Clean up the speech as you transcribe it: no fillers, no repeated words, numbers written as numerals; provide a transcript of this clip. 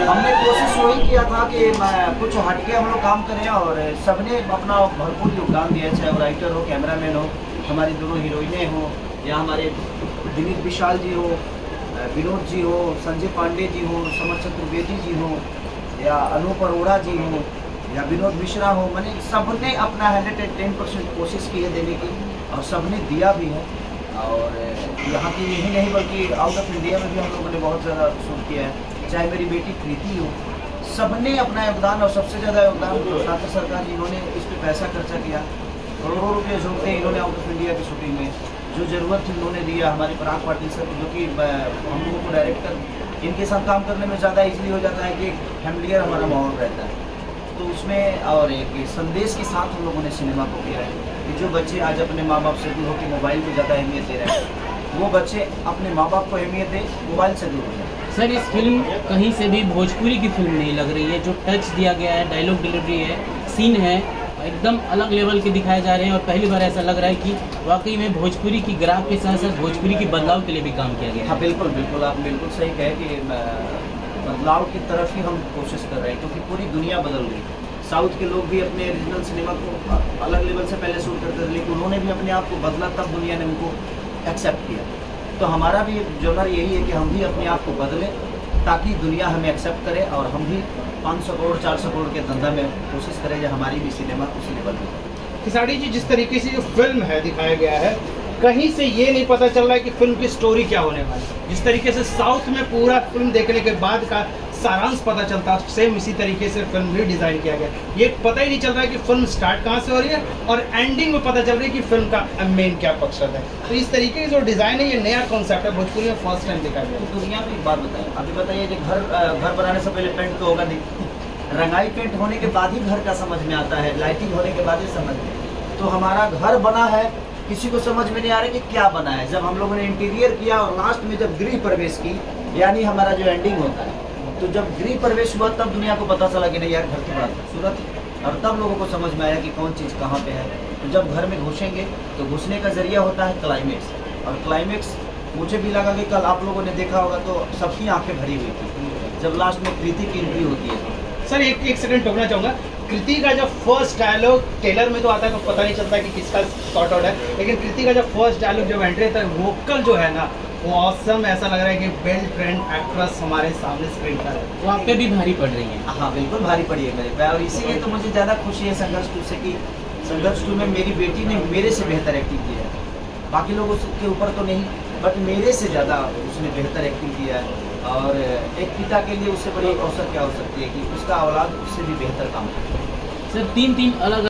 हमने कोशिश वही किया था कि कुछ हटके हम लोग काम करें और सबने अपना भरपूर योगदान दिया, चाहे वो राइटर हो, कैमरामैन हो, हमारी दोनों हीरोइनें हो, या हमारे दिलीप विशाल जी हो, विनोद जी हो, संजय पांडे जी हो, समर चतुर्वेदी जी हो, या अनूप अरोड़ा जी हो, या विनोद मिश्रा हो। मैंने सबने अपना 110% कोशिश की है देने की, और सबने दिया भी है। और यहाँ की यही नहीं बल्कि आउट ऑफ इंडिया में भी हम लोगों ने बहुत ज़्यादा शूट किया है। चाहे मेरी बेटी कृति हो, सबने अपना योगदान, और सबसे ज़्यादा योगदान छात्र सरकार जिन्होंने इस पर पैसा खर्चा किया, करोड़ों रुपये जोड़ते इन्होंने आउट ऑफ इंडिया की शूटिंग में जो ज़रूरत थी उन्होंने दिया। हमारे पराग पाटिल सर, जो कि हम लोगों को डायरेक्टर, इनके साथ काम करने में ज़्यादा ईजिली हो जाता है कि फैमिलियर हमारा माहौल रहता है, तो उसमें और एक संदेश के साथ हम लोगों ने सिनेमा को किया है कि जो बच्चे आज अपने माँ बाप से दूर होकर मोबाइल को ज़्यादा अहमियत दे रहे हैं, वो बच्चे अपने माँ बाप को अहमियत दे, मोबाइल से दूर हो जाए। सर, इस फिल्म कहीं से भी भोजपुरी की फिल्म नहीं लग रही है। जो टच दिया गया है, डायलॉग डिलीवरी है, सीन है, एकदम अलग लेवल के दिखाए जा रहे हैं। और पहली बार ऐसा लग रहा है कि वाकई में भोजपुरी की ग्राफ के साथ साथ भोजपुरी की बदलाव के लिए भी काम किया गया। हाँ बिल्कुल बिल्कुल, आप बिल्कुल सही कहें कि बदलाव की तरफ ही हम कोशिश कर रहे हैं, क्योंकि पूरी दुनिया बदल गई। साउथ के लोग भी अपने रीजनल सिनेमा को अलग लेवल से पहले शूट करते थे, लेकिन उन्होंने भी अपने आप को बदला, तब दुनिया ने उनको एक्सेप्ट किया। तो हमारा भी जोनर यही है कि हम भी अपने आप को बदलें ताकि दुनिया हमें एक्सेप्ट करे, और हम भी 500 करोड़ 400 करोड़ के धंधा में कोशिश करें कि हमारी भी सिनेमा उस लेवल में। खिसाड़ी जी, जिस तरीके से जो फिल्म है दिखाया गया है, कहीं से ये नहीं पता चल रहा है कि फिल्म की स्टोरी क्या होने वाली है। जिस तरीके से साउथ में पूरा फिल्म देखने के बाद का सारांश पता चलता है, सेम इसी तरीके से फिल्म भी डिजाइन किया गया। ये पता ही नहीं चल रहा है कि फिल्म स्टार्ट कहाँ से हो रही है, और एंडिंग में पता चल रही है कि फिल्म का मेन क्या मकसद है। तो इस तरीके की जो डिजाइन है, ये नया कॉन्सेप्ट है, भोजपुरी में फर्स्ट टाइम दिखाया गया। तो दुनिया में एक बात बताएं, अभी बताइए कि घर बनाने से पहले पेंट तो होगा नहीं, रंगाई पेंट होने के बाद ही घर का समझ में आता है, लाइटिंग होने के बाद ही समझ में। तो हमारा घर बना है, किसी को समझ में नहीं आ रहा कि क्या बना है। जब हम लोगों ने इंटीरियर किया और लास्ट में जब गृह प्रवेश की, यानी हमारा जो एंडिंग होता है, तो जब गृह प्रवेश हुआ तब दुनिया को पता चला कि नहीं यार, घर की बड़ा खूबसूरत है, और तब लोगों को समझ में आया कि कौन चीज़ कहाँ पे है। तो जब घर में घुसेंगे तो घुसने का जरिया होता है क्लाइमेक्स, और क्लाइमेक्स मुझे भी लगा कि कल आप लोगों ने देखा होगा तो सबकी आंखें भरी हुई थी जब लास्ट में कृति की एंट्री होती है। सर, एक सेकंड टोकना चाहूँगा। कृति का जब फर्स्ट डायलॉग ट्रेलर में तो आता है तो पता नहीं चलता कि किसका शॉर्ट आउट है, लेकिन कृति का जब फर्स्ट डायलॉग जब एंट्री था, वोकल जो है ना, वो ऑसम, ऐसा लग रहा है कि वेल ट्रेंड एक्ट्रेस हमारे सामने स्क्रीन पर है। वो आप पे भी भारी पड़ रही है? हाँ बिल्कुल भारी पड़ी है मेरे पे, और इसीलिए तो मुझे ज़्यादा खुशी है संघर्ष 2 से कि संघर्ष 2 में मेरी बेटी ने मेरे से बेहतर एक्टिंग की है। बाकी लोगों के ऊपर तो नहीं, बट मेरे से ज़्यादा उसने बेहतर एक्टिंग किया है। और एक पिता के लिए उससे बड़ी अवसर क्या हो सकती है कि उसका औलाद उससे भी बेहतर काम करे। सर, 3 अलग